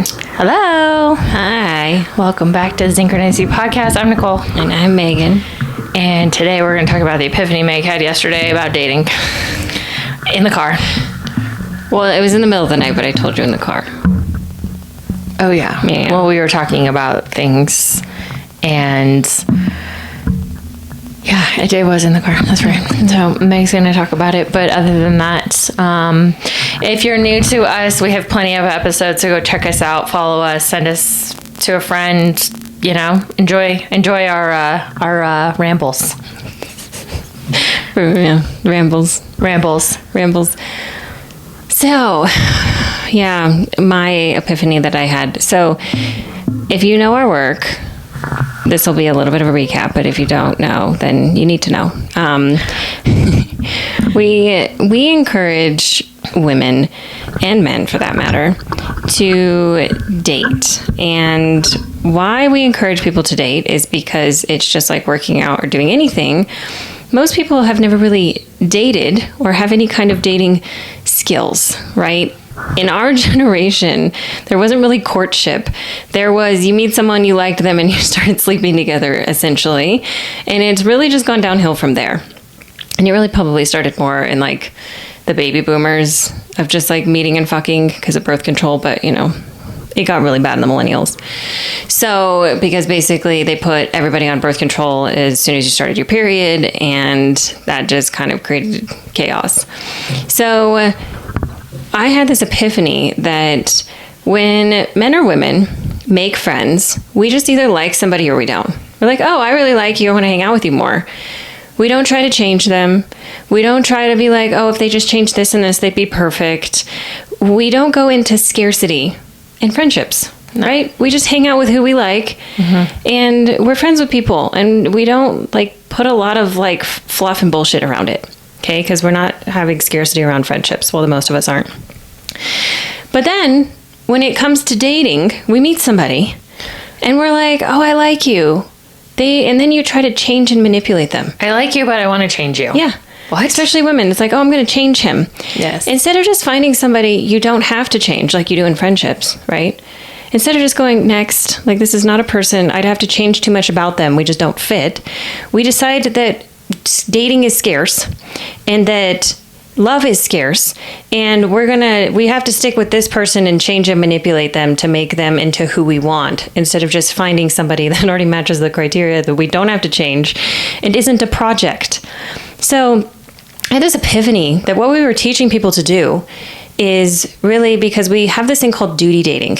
Hello. Hi. Welcome back to the Synchronicity Podcast. I'm Nicole. And I'm Megan. And today we're going to talk about the epiphany Meg had yesterday about dating in the car. Well, it was in the middle of the night, but I told you in the car. Oh, yeah. Yeah. Well, we were talking about things and... yeah, it was in the car. That's right. So Meg's going to talk about it. But other than that, if you're new to us, we have plenty of episodes. So go check us out, follow us, send us to a friend. You know, enjoy our rambles. Yeah, rambles. So, yeah, my epiphany that I had. So, if you know our work, this will be a little bit of a recap, but if you don't know, then you need to know. We encourage women and men, for that matter, to date. And why we encourage people to date is because it's just like working out or doing anything. Most people have never really dated or have any kind of dating skills, right? In our generation, there wasn't really courtship. There was, you meet someone, you liked them, and you started sleeping together, essentially. And it's really just gone downhill from there. And it really probably started more in like the baby boomers of just like meeting and fucking because of birth control. But, you know, it got really bad in the millennials. So, because basically they put everybody on birth control as soon as you started your period, and that just kind of created chaos. So, I had this epiphany that when men or women make friends, we just either like somebody or we don't. We're like, oh, I really like you. I want to hang out with you more. We don't try to change them. We don't try to be like, oh, if they just change this and this, they'd be perfect. We don't go into scarcity in friendships, right? We just hang out with who we like, and we're friends with people, and we don't like put a lot of like fluff and bullshit around it. Okay, because we're not having scarcity around friendships. Well, the most of us aren't. But then, when it comes to dating, we meet somebody, and we're like, oh, I like you. And then you try to change and manipulate them. I like you, but I want to change you. Yeah. What? Especially women. It's like, oh, I'm going to change him. Yes. Instead of just finding somebody you don't have to change like you do in friendships, right? Instead of just going, next, like this is not a person, I'd have to change too much about them, we just don't fit. We decide that dating is scarce and that love is scarce, and we have to stick with this person and change and manipulate them to make them into who we want, instead of just finding somebody that already matches the criteria that we don't have to change and isn't a project. So I had this epiphany that what we were teaching people to do is really, because we have this thing called duty dating,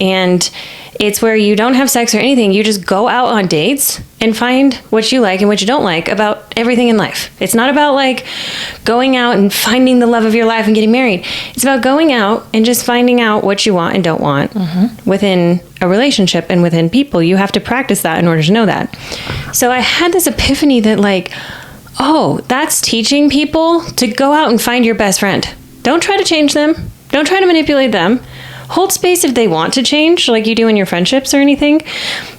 and it's where you don't have sex or anything. You just go out on dates and find what you like and what you don't like about everything in life. It's not about like going out and finding the love of your life and getting married. It's about going out and just finding out what you want and don't want within a relationship and within people. You have to practice that in order to know that. So I had this epiphany that like, oh, that's teaching people to go out and find your best friend. Don't try to change them. Don't try to manipulate them. Hold space if they want to change, like you do in your friendships or anything.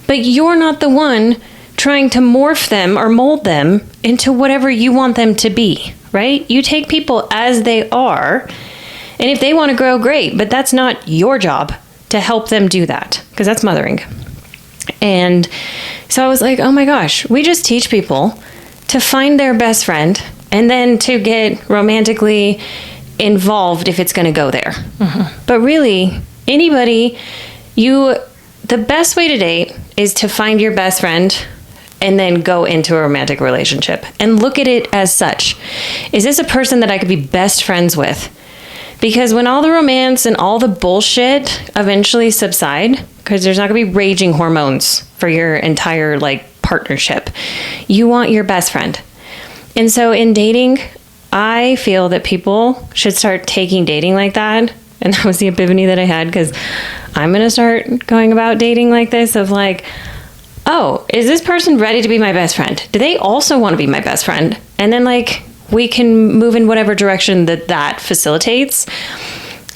But you're not the one trying to morph them or mold them into whatever you want them to be, right? You take people as they are. And if they want to grow, great. But that's not your job to help them do that, because that's mothering. And so I was like, oh my gosh, we just teach people to find their best friend and then to get romantically involved if it's going to go there. But really, anybody, the best way to date is to find your best friend and then go into a romantic relationship and look at it as such. Is this a person that I could be best friends with? Because when all the romance and all the bullshit eventually subside, because there's not going to be raging hormones for your entire like partnership, you want your best friend. And so in dating, I feel that people should start taking dating like that. And that was the epiphany that I had, because I'm going to start going about dating like this of like, oh, is this person ready to be my best friend? Do they also want to be my best friend? And then like we can move in whatever direction that facilitates.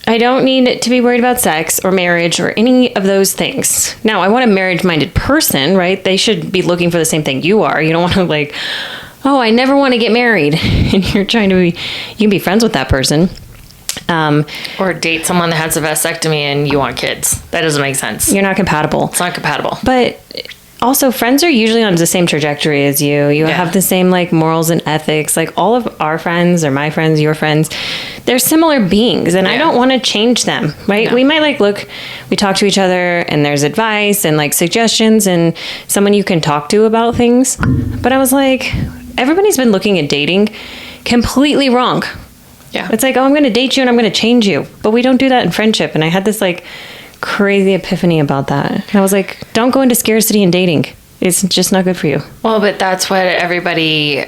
I don't need to be worried about sex or marriage or any of those things. Now, I want a marriage-minded person, right? They should be looking for the same thing you are. You don't want to like, oh, I never want to get married. And you're trying to be, you can be friends with that person. Or date someone that has a vasectomy and you want kids. That doesn't make sense. You're not compatible. It's not compatible. But also, friends are usually on the same trajectory as you. You have the same like morals and ethics. Like all of our friends or my friends, your friends, they're similar beings, and I don't want to change them, right? No. We might we talk to each other, and there's advice and like suggestions and someone you can talk to about things. But I was like, everybody's been looking at dating completely wrong. Yeah. It's like, oh, I'm going to date you and I'm going to change you. But we don't do that in friendship. And I had this like crazy epiphany about that. And I was like, don't go into scarcity in dating. It's just not good for you. Well, but that's what everybody,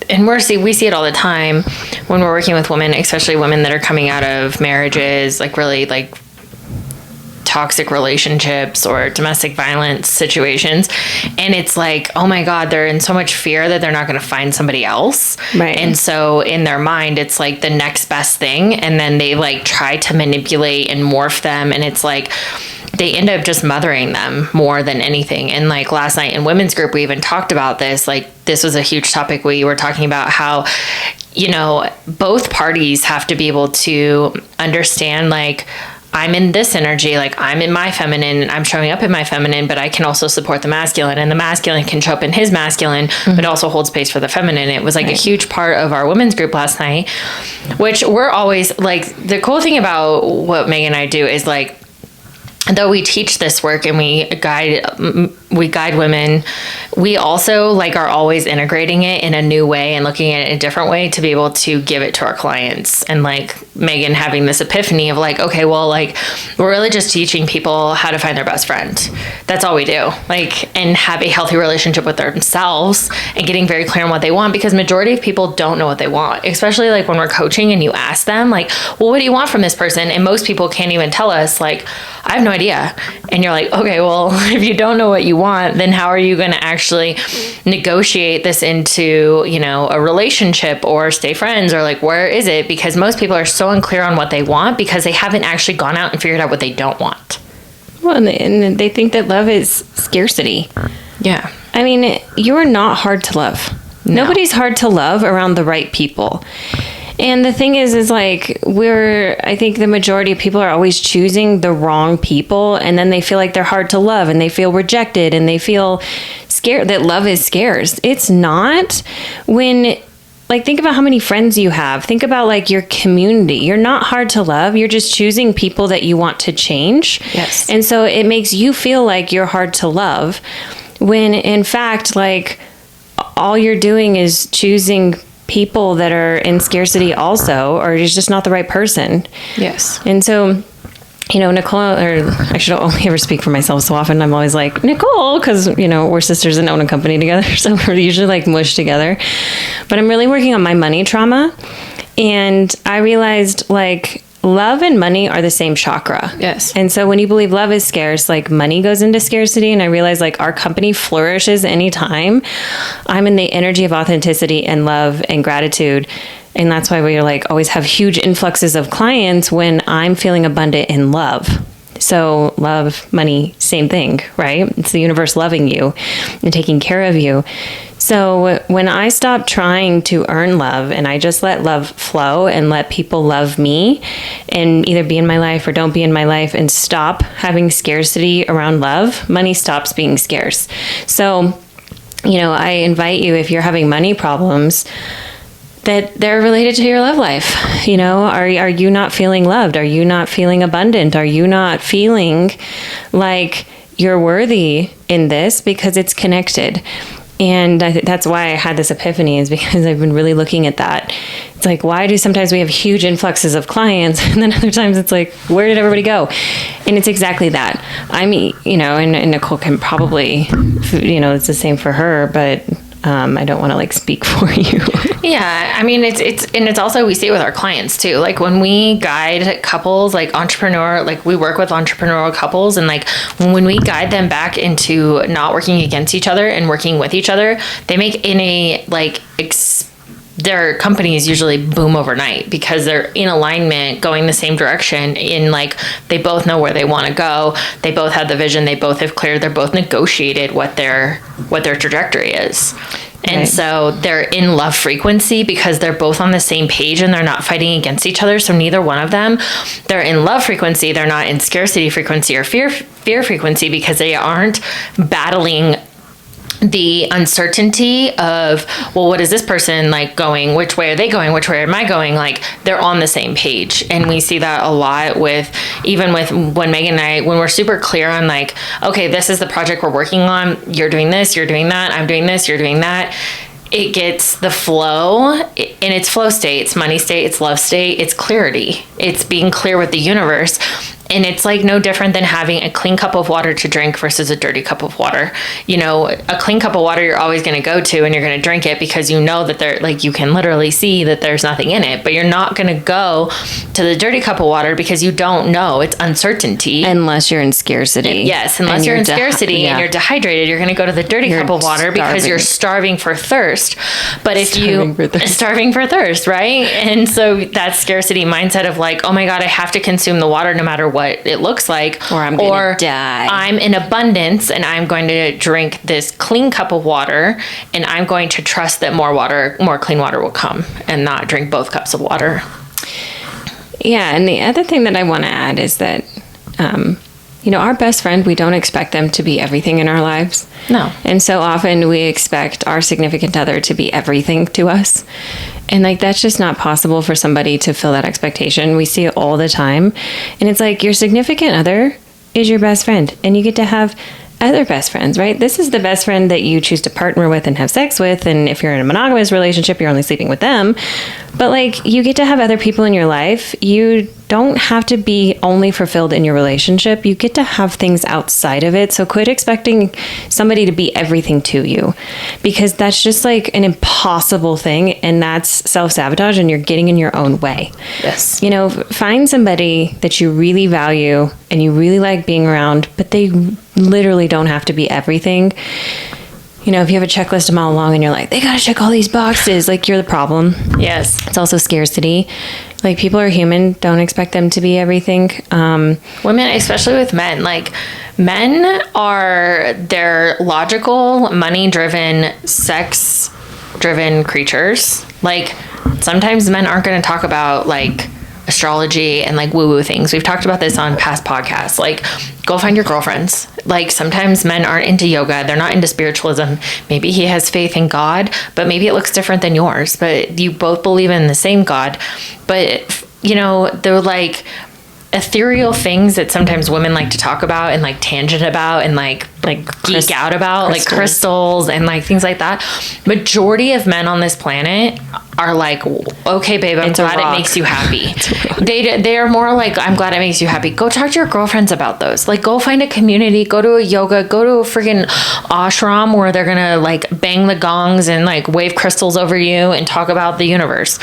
and we see it all the time when we're working with women, especially women that are coming out of marriages, like really like toxic relationships or domestic violence situations. And it's like, oh my God, they're in so much fear that they're not going to find somebody else. Right. And so in their mind, it's like the next best thing. And then they like try to manipulate and morph them. And it's like, they end up just mothering them more than anything. And like last night in women's group, we even talked about this. Like this was a huge topic. We were talking about how, you know, both parties have to be able to understand, like, I'm in this energy, like I'm in my feminine, I'm showing up in my feminine, but I can also support the masculine, and the masculine can show up in his masculine, but also hold space for the feminine. It was like a huge part of our women's group last night, which we're always like, the cool thing about what Megan and I do is like, though we teach this work and we guide women, we also like are always integrating it in a new way and looking at it in a different way to be able to give it to our clients. And like Megan having this epiphany of like, okay, well, like we're really just teaching people how to find their best friend. That's all we do. Like, and have a healthy relationship with themselves and getting very clear on what they want, because majority of people don't know what they want, especially like when we're coaching and you ask them like, well, what do you want from this person? And most people can't even tell us, like, I have no idea. And you're like, okay, well, if you don't know what you want, then how are you going to actually negotiate this into, you know, a relationship or stay friends, or like, where is it? Because most people are so unclear on what they want because they haven't actually gone out and figured out what they don't want. Well, and they think that love is scarcity. Yeah. I mean, you're not hard to love. No. Nobody's hard to love around the right people. And the thing is like, I think the majority of people are always choosing the wrong people, and then they feel like they're hard to love and they feel rejected and they feel scared that love is scarce. It's not. When, like, think about how many friends you have. Think about like your community. You're not hard to love. You're just choosing people that you want to change. Yes. And so it makes you feel like you're hard to love, when in fact, like, all you're doing is choosing people that are in scarcity also, or you're just not the right person. Yes. And so, you know, Nicole, or I should only ever speak for myself so often. I'm always like, Nicole, because, you know, we're sisters and own a company together. So we're usually like mushed together. But I'm really working on my money trauma. And I realized like love and money are the same chakra. Yes. And so when you believe love is scarce, like money goes into scarcity. And I realized like our company flourishes anytime I'm in the energy of authenticity and love and gratitude. And that's why we like always have huge influxes of clients when I'm feeling abundant in love. So love, money, same thing, right? It's the universe loving you and taking care of you. So when I stopped trying to earn love and I just let love flow and let people love me and either be in my life or don't be in my life, and stop having scarcity around love, money stops being scarce. So, you know, I invite you, if you're having money problems, that they're related to your love life. You know, are you not feeling loved? Are you not feeling abundant? Are you not feeling like you're worthy in this? Because it's connected. And that's why I had this epiphany, is because I've been really looking at that. It's like, why do sometimes we have huge influxes of clients, and then other times it's like, where did everybody go? And it's exactly that. I mean, you know, and Nicole can probably, you know, it's the same for her, but I don't want to like speak for you. Yeah, I mean, it's also, we see it with our clients too. Like when we guide couples, like we work with entrepreneurial couples, and like when we guide them back into not working against each other and working with each other, they make their companies usually boom overnight because they're in alignment, going the same direction. In like, they both know where they want to go. They both have the vision. They both have cleared. They're both negotiated what their trajectory is. And Right. so they're in love frequency because they're both on the same page and they're not fighting against each other. So neither one of them, they're in love frequency. They're not in scarcity frequency or fear frequency because they aren't battling the uncertainty of, well, what is this person like going? Which way are they going? Which way am I going? Like, they're on the same page. And we see that a lot with, even with when Megan and I, when we're super clear on like, okay, this is the project we're working on. You're doing this, you're doing that. I'm doing this, you're doing that. It gets the flow in its flow state, it's money state, it's love state, it's clarity. It's being clear with the universe. And it's like no different than having a clean cup of water to drink versus a dirty cup of water. You know, a clean cup of water you're always going to go to and you're going to drink it because you know that there, like, you can literally see that there's nothing in it. But you're not going to go to the dirty cup of water because you don't know. It's uncertainty. Unless you're in scarcity. Yes, unless you're in scarcity and you're dehydrated, you're going to go to the dirty cup of water because you're starving for thirst. But if starving for thirst, right? And so that scarcity mindset of like, oh my God, I have to consume the water no matter what it looks like, or I'm going to die. I'm in abundance and I'm going to drink this clean cup of water and I'm going to trust that more clean water will come and not drink both cups of water. Yeah, and the other thing that I want to add is that, our best friend, we don't expect them to be everything in our lives. No. And so often we expect our significant other to be everything to us. And like, that's just not possible for somebody to fill that expectation. We see it all the time. And it's like, your significant other is your best friend and you get to have other best friends, right? This is the best friend that you choose to partner with and have sex with. And if you're in a monogamous relationship, you're only sleeping with them. But like, you get to have other people in your life. You don't have to be only fulfilled in your relationship. You get to have things outside of it. So quit expecting somebody to be everything to you, because that's just like an impossible thing. And that's self-sabotage and you're getting in your own way. Yes. Find somebody that you really value and you really like being around, but they literally don't have to be everything. If you have a checklist a mile long and you're like, they got to check all these boxes, like, you're the problem. Yes. It's also scarcity. Like, people are human. Don't expect them to be everything. Women, especially with men, like, men they're logical, money-driven, sex-driven creatures. Like, sometimes men aren't going to talk about, like, astrology and like woo-woo things. We've talked about this on past podcasts. Like, go find your girlfriends. Like, sometimes men aren't into yoga. They're not into spiritualism. Maybe he has faith in God, but maybe it looks different than yours. But you both believe in the same God. But, they're like ethereal things that sometimes women like to talk about and like tangent about and like geek out about, like crystals and like things like that. Majority of men on this planet are like, okay, babe, I'm glad it makes you happy. They are more like, I'm glad it makes you happy. Go talk to your girlfriends about those. Like, go find a community, go to a yoga, go to a friggin' ashram where they're gonna like bang the gongs and like wave crystals over you and talk about the universe.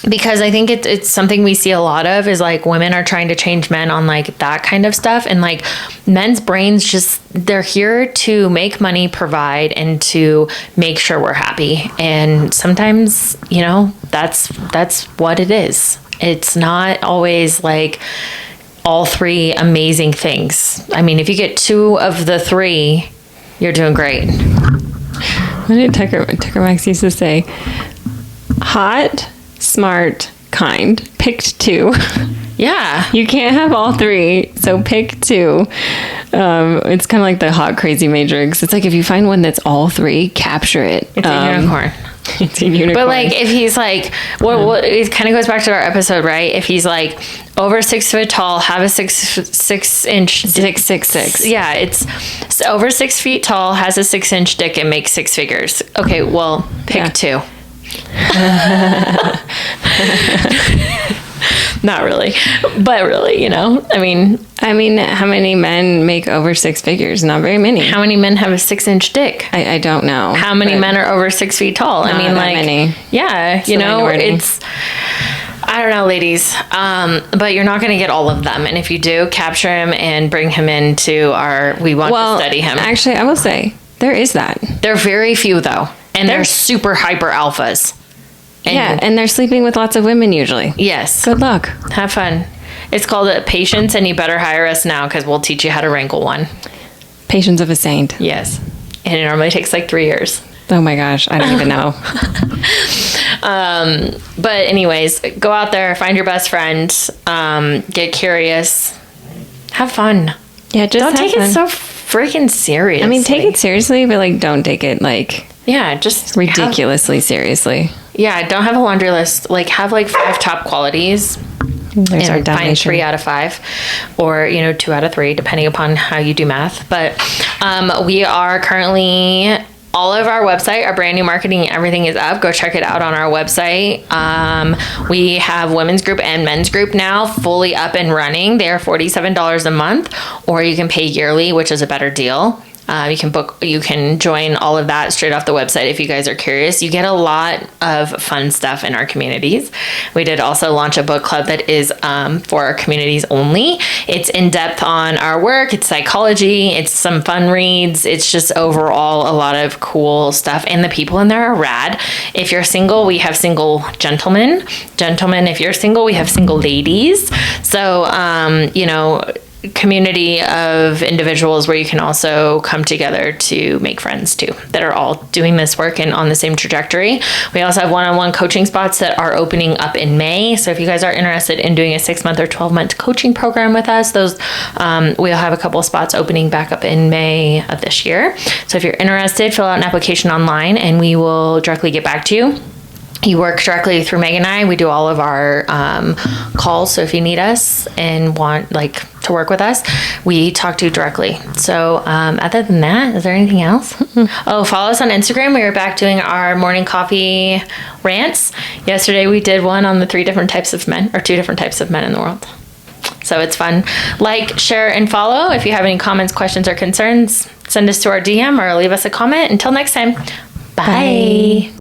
Because I think it's something we see a lot of is like women are trying to change men on like that kind of stuff. And like, men's brains they're here to make money, provide, and to make sure we're happy. And sometimes, that's what it is. It's not always like all three amazing things. I mean, if you get two of the three, you're doing great. What did Tucker Max used to say? Hot, smart, kind. Picked two. Yeah. You can't have all three, so pick two. It's kind of like the hot, crazy matrix. It's like, if you find one that's all three, capture it. It's a unicorn. It's a unicorn. But like, if he's like, what it kind of goes back to our episode, right? If he's like over 6 foot tall, have a 6 inch, 666. Yeah, it's over 6 feet tall, has a 6 inch dick, and makes six figures. Okay, well, pick two. Not really, but really, I mean, how many men make over 6 figures? Not very many. How many men have a 6 inch dick? I don't know. How many men are over 6 feet tall? Not that many. Yeah, it's, I don't know, ladies, but you're not going to get all of them. And if you do, capture him and bring him into we want to study him. Actually, I will say there is that. There are very few though. And they're super hyper alphas. And they're sleeping with lots of women usually. Yes. Good luck. Have fun. It's called Patience, and you better hire us now because we'll teach you how to wrangle one. Patience of a saint. Yes. And it normally takes like 3 years. Oh my gosh, I don't even know. But anyways, go out there, find your best friend, get curious, have fun. Yeah, just Don't have take fun. it so freaking serious. I mean, take it seriously, but like, don't take it like Yeah, just ridiculously seriously. don't have a laundry list. Like, have like 5 top qualities. There's our And find donation. 3 out of 5, or 2 out of 3, depending upon how you do math. But we are currently, all of our website, our brand new marketing, everything is up. Go check it out on our website. We have women's group and men's group now fully up and running. They are $47 a month, or you can pay yearly, which is a better deal. You can join all of that straight off the website if you guys are curious. You get a lot of fun stuff in our communities. We did also launch a book club that is for our communities only. It's in depth on our work, it's psychology, it's some fun reads, it's just overall a lot of cool stuff. And the people in there are rad. If you're single, we have single gentlemen. Gentlemen, if you're single, we have single ladies. So, community of individuals where you can also come together to make friends too, that are all doing this work and on the same trajectory. We also have one-on-one coaching spots that are opening up in May. So if you guys are interested in doing a 6-month or 12-month coaching program with us, those we'll have a couple of spots opening back up in May of this year. So if you're interested, fill out an application online and we will directly get back to you. You work directly through Meg and I. We do all of our calls. So if you need us and want to work with us, we talk to you directly. So other than that, is there anything else? Oh, follow us on Instagram. We are back doing our morning coffee rants. Yesterday we did one on the 3 different types of men, or 2 different types of men in the world. So it's fun. Like, share, and follow. If you have any comments, questions, or concerns, send us to our DM or leave us a comment. Until next time, bye.